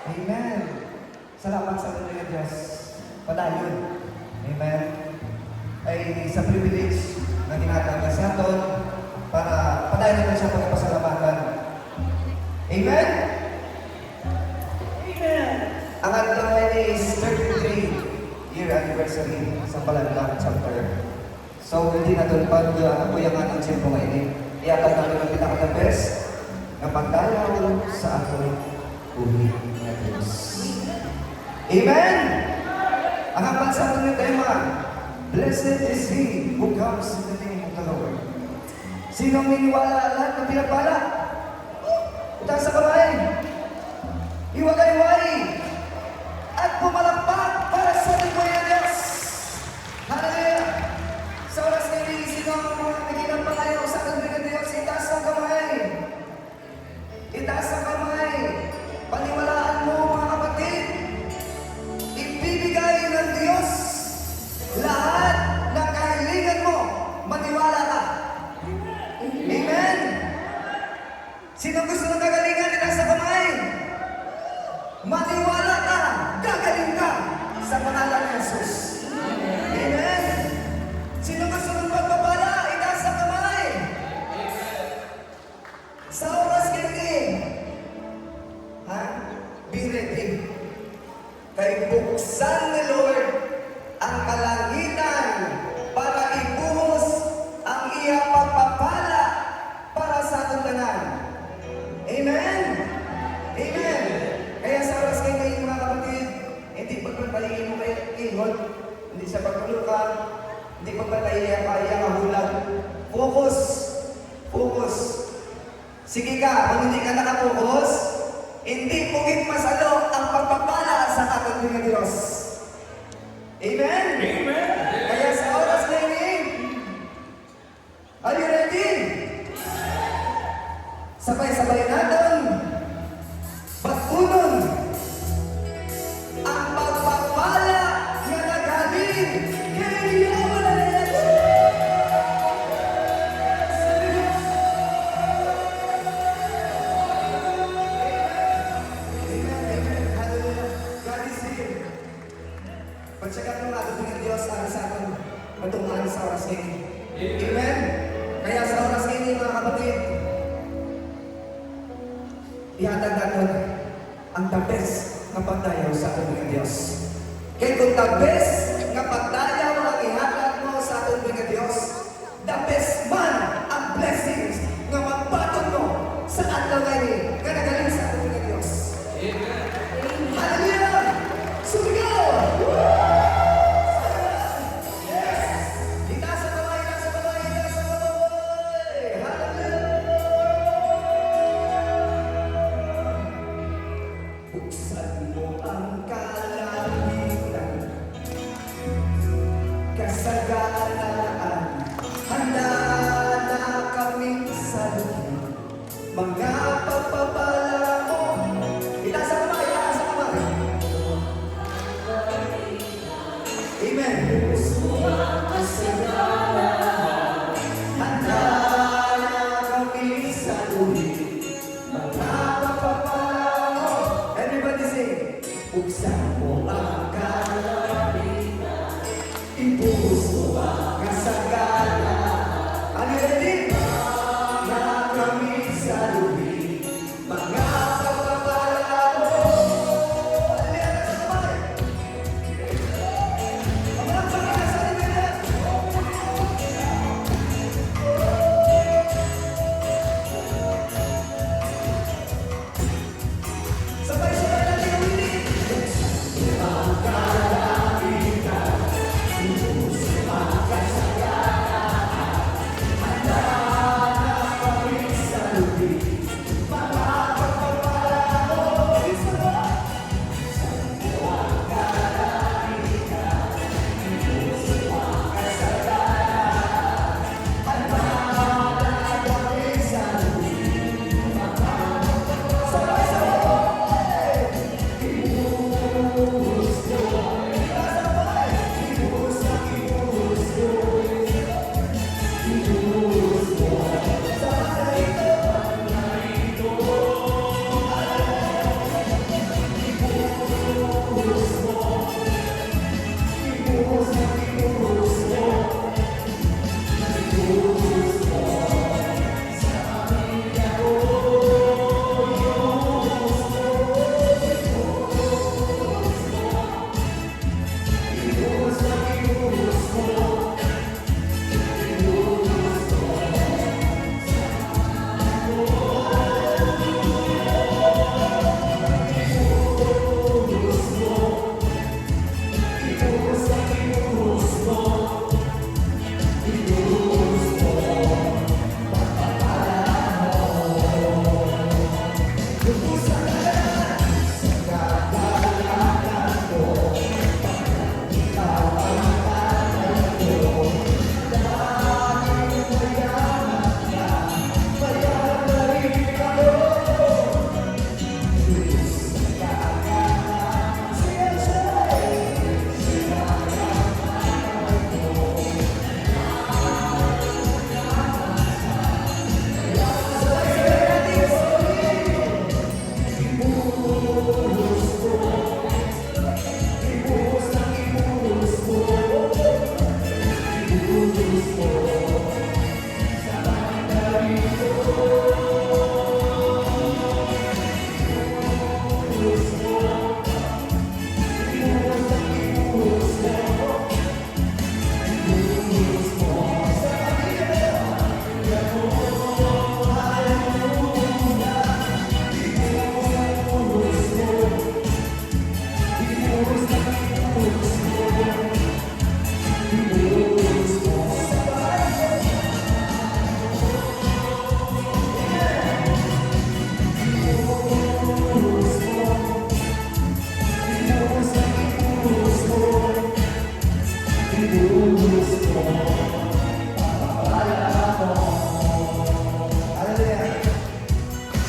Amen. Salamat sa Panginoon Diyos. Padayon. Amen. Ay sa privilege na ginagawa sa aton para padayon natin sa pagpasalamatan. Amen? Amen. Ang ating is 33-year anniversary sa Palanlang Chapter. So, hindi na doon pag ako yung ating simpo ngayon. Iatag natin ang pinaka-the best na pagdalaw sa ating uli na Diyos. Amen! Ang hanggang sa ating tema, Blessed is He who comes in the name of the Lord. Sinong niniwala lahat ng pinagpala? Itaas sa kamay. Iwagay-wari. At pumalakpak para sa lingkod ng Diyos. Hallelujah! Sa oras na hindi, sino ang mga nagilang palayo sa lingkod ng Diyos? Itaas ang kamay. Itaas ang kamay. Paniwalaan mo mga kapatid. Ibibigay ng Diyos lahat ng kahilingan mo. Maniwala ka. Amen? Sino gusto ng kagalingan? Itaas ang kamay. Maniwala ka. Gagaling ka sa pangalan ng Jesus. Amen? Sino gusto ng pagpapala? Itaas ang kamay. Sa oras kini, be ready. Kay buksan ni Lord ang kalangitan para ibuhos ang iyang pagpapala para sa ating tanan. Amen? Amen? Kaya sa oras kayo ngayon mga kapatid, hindi pagpapalayin mo kayo ingot, hindi sa pagtulukan, hindi pagpapalayin kaya kahulag. Focus! Focus! Sige ka, kung hindi ka nakapokus, hindi pugit masalo ang pagpapala sa ating mga Diyos. Amen? Amen! Kaya sa oras na ngayon, are you ready? Sabay-sabay natin. Patunon ang pagpapala na nagaling kay Yahweh. Pagsagat ng ating ng Diyos para sa ating matungan sa oras ngayon. Amen? Kaya sa oras ngayon, mga kapatid, ihatag natin ang the best na pagdayaw sa ating ng Diyos. Kaya kung the best na pagdayaw ang ihatag mo sa ating ng Diyos, the best man ang blessings na magbatod mo sa atlaw ngayon na nagaling sa ating ng Diyos. Amen. Hallelujah! Sumigaw! Buksan mo ang kalangitan, kasaganaan, handa na kami sa lupa, mga pagpapala mo. Itaas ang kamay, itaas ang kamay. Amen. Handa na kami sa lupa, mga pagpapala mo. Everybody sing. Buksan mo ang kalangitan, ibuhos mo ang kasaganaan. Are you ready? Na kami sa lubi, mga pagpapala mo. Hallelujah! Sa kamay. Ang mga pagpapala sa lubi. Sabay-sabay natin ang winig. Hallelujah.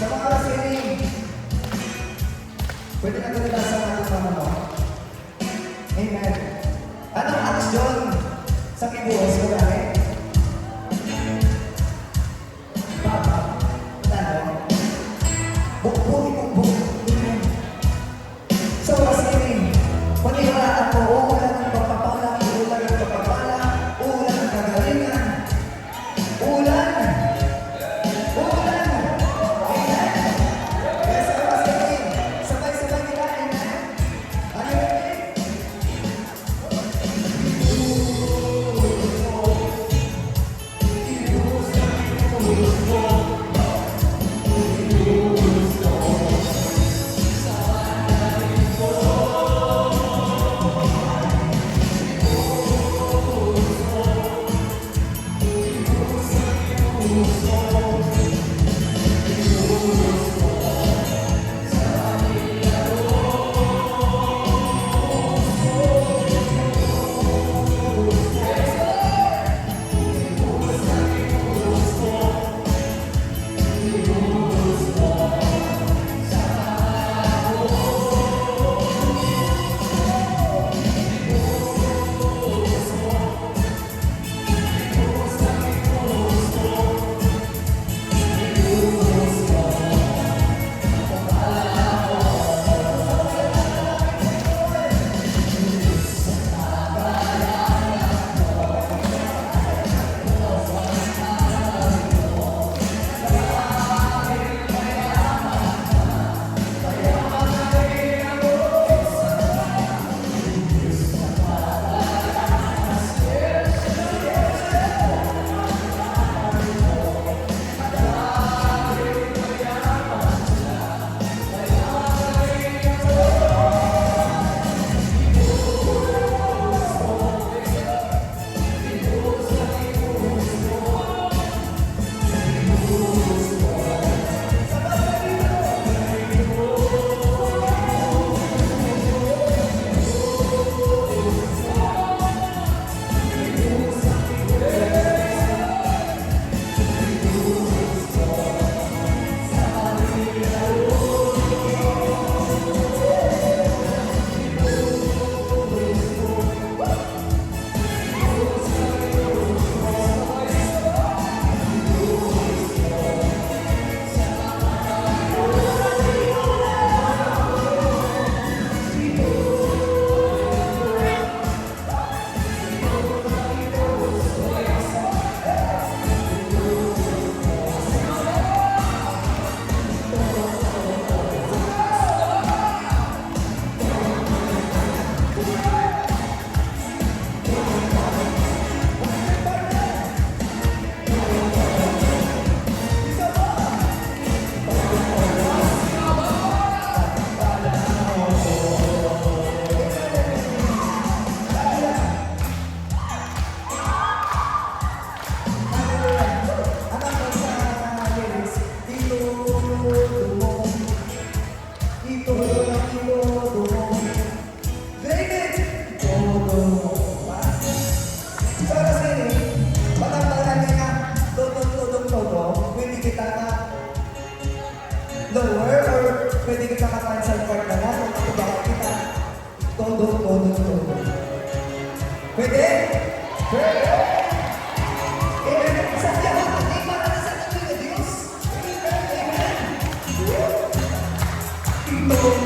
Sa mga kasining, pwede na talaga sa mga kasama mo. Amen. Anong aksyon sa kibuhos mo namin? Papa, ano? Bukbukin mo, bukbukin. So, kasining, paniwalaan mo, uulan ng pagpapala, uulan ng pagpapala, uulan ng kagalingan, ulan! Ulan! Amen! Yes, kasining, sabay-sabay nila, amen? Are you ready? Lower or pwede kita ka-cancel part na lang kung ako bakit kita todo. Pwede? Pwede! Amen! Sa Diyos! Para na sa Diyos na Diyos! Amen!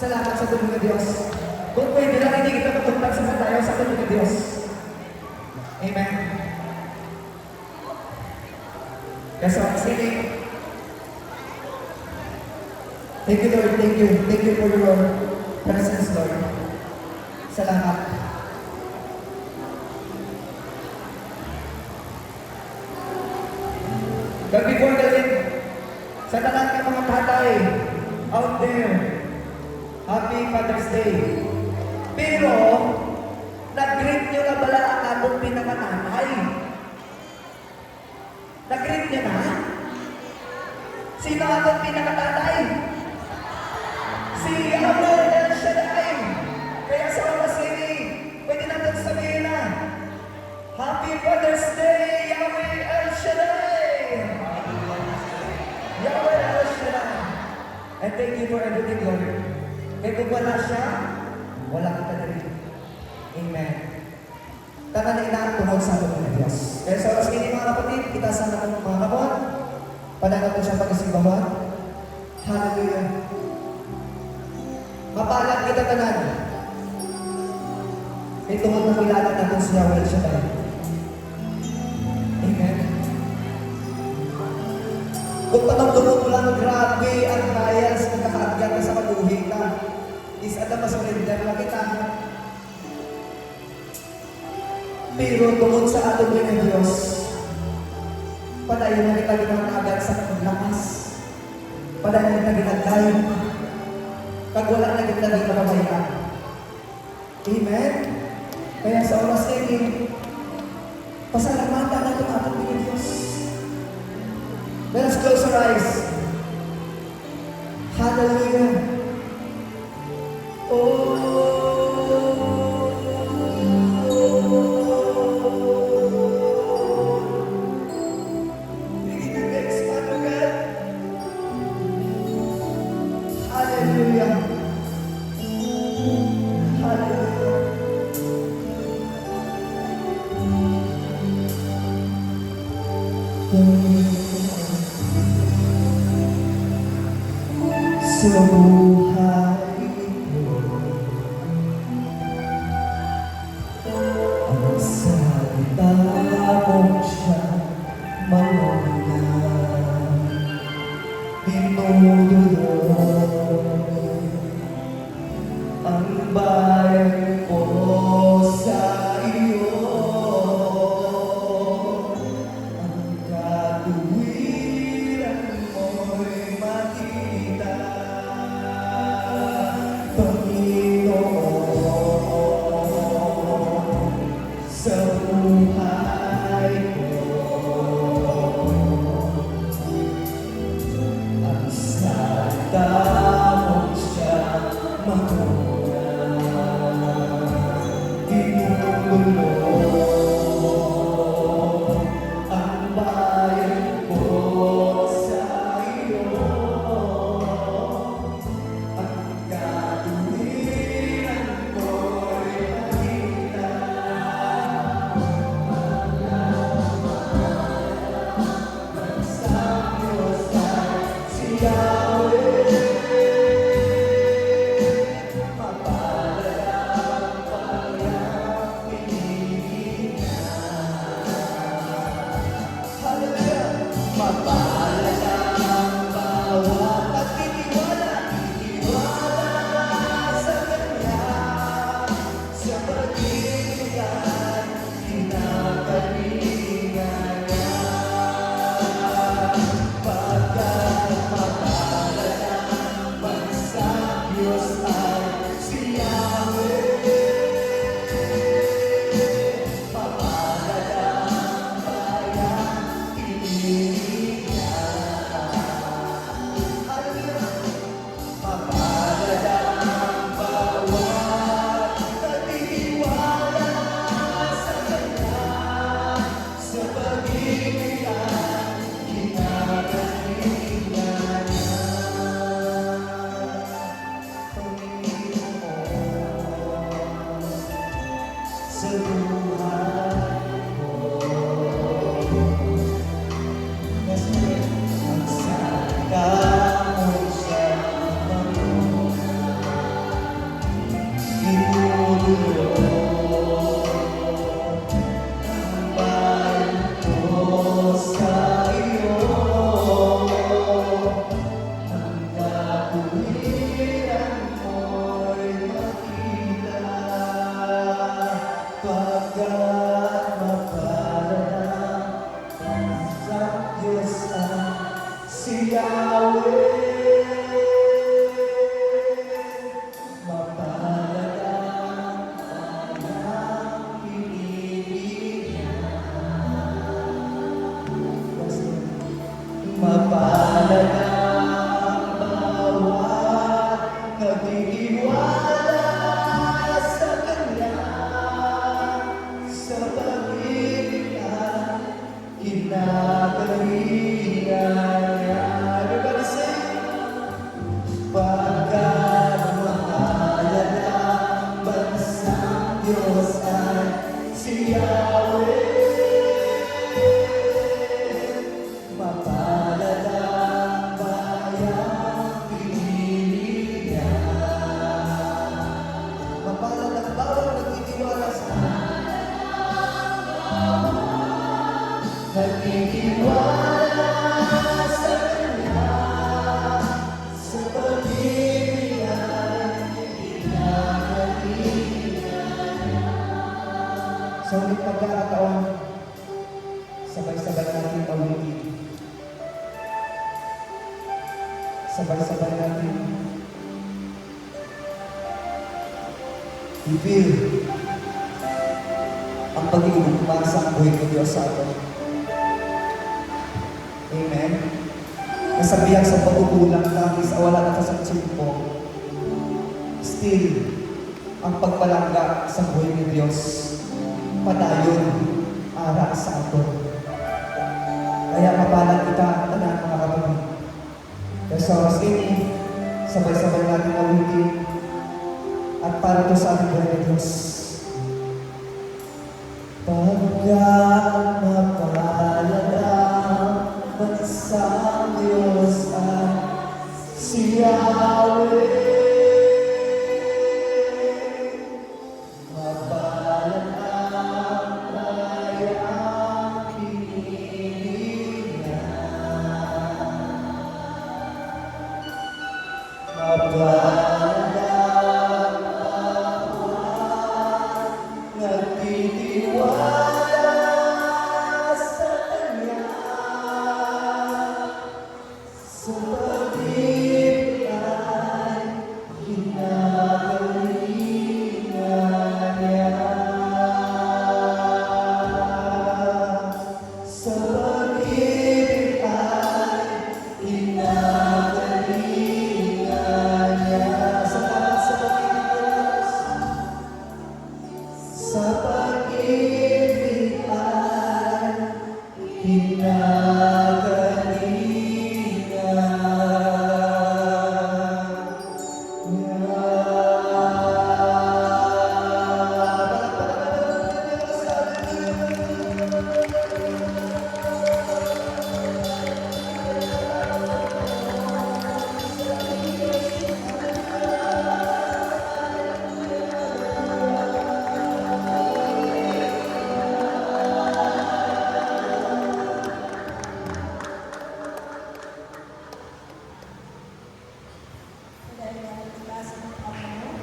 Salamat sa tulong ng Diyos. Kung pwede lang, hindi kita matugtag sa tayo sa tulong ng Diyos. Amen. Yes, so, sige. Thank you, Lord. Thank you. Thank you for your presence, Lord. Salamat. But before galing, sa tanan ng mga tatay out there, Happy Father's Day. Pero, nag-greet nyo na bala ang atong pinakatatay? Nag-greet nyo na? Sino ang atong pinakatatay? Si Yahweh El Shaddai. Kaya sa oras ini, pwede natin sabihin na, Happy Father's Day, Yahweh El Shaddai! Yahweh El Shaddai! And thank you for everything, Lord. Kaya kung wala siya, wala kita na rin. Amen. Taka na inaatungod sa atin ng Diyos. Kaya sa oras ini, mga kapatid, kita sa natin mga kapon, panangat mo siya pag-isimbahan. Hallelujah. Mapalag kita tanan. Kaya tungod na kilala natin si Yahweh siya tayo. Amen. Kung patungtungod mo lang, grabe ang trials na kakaagyan ka sa patuhin ka. Is at mas surrender lang kita. Pero tungod sa ating ng Diyos, padayon na kita ginatagad sa lakas. Padayon na kita ginagay. Pag wala na kita ginagabayan. Amen? Kaya sa oras ini, pasalamatan natin ating ng Diyos. Let us close our eyes. Hallelujah. Sa buhay ko, ang salita mo siya mawala. Dinudulog ang bayan ko sa iyo. Ang katuwiran mo'y makita. Panginoon, sa buhay ko, Sa ulit pagkakataon, sabay-sabay natin awitin. Sabay-sabay natin i-feel ang pag-ibig para sa buhay ng Diyos sa atin. Amen. Nasabihan sa pagkukulang natin sa wala na sa tsimpo. Still, ang pagpalangga sa buhay ng Diyos padayon ara sa ato. Kaya kapalan kita tanan mga kapatid. Kaya sa oras ini, sabay-sabay natin awitin at para to sa ating buhay ng Diyos. Pagkat mapalad ang bansang Diyos at si Yahweh.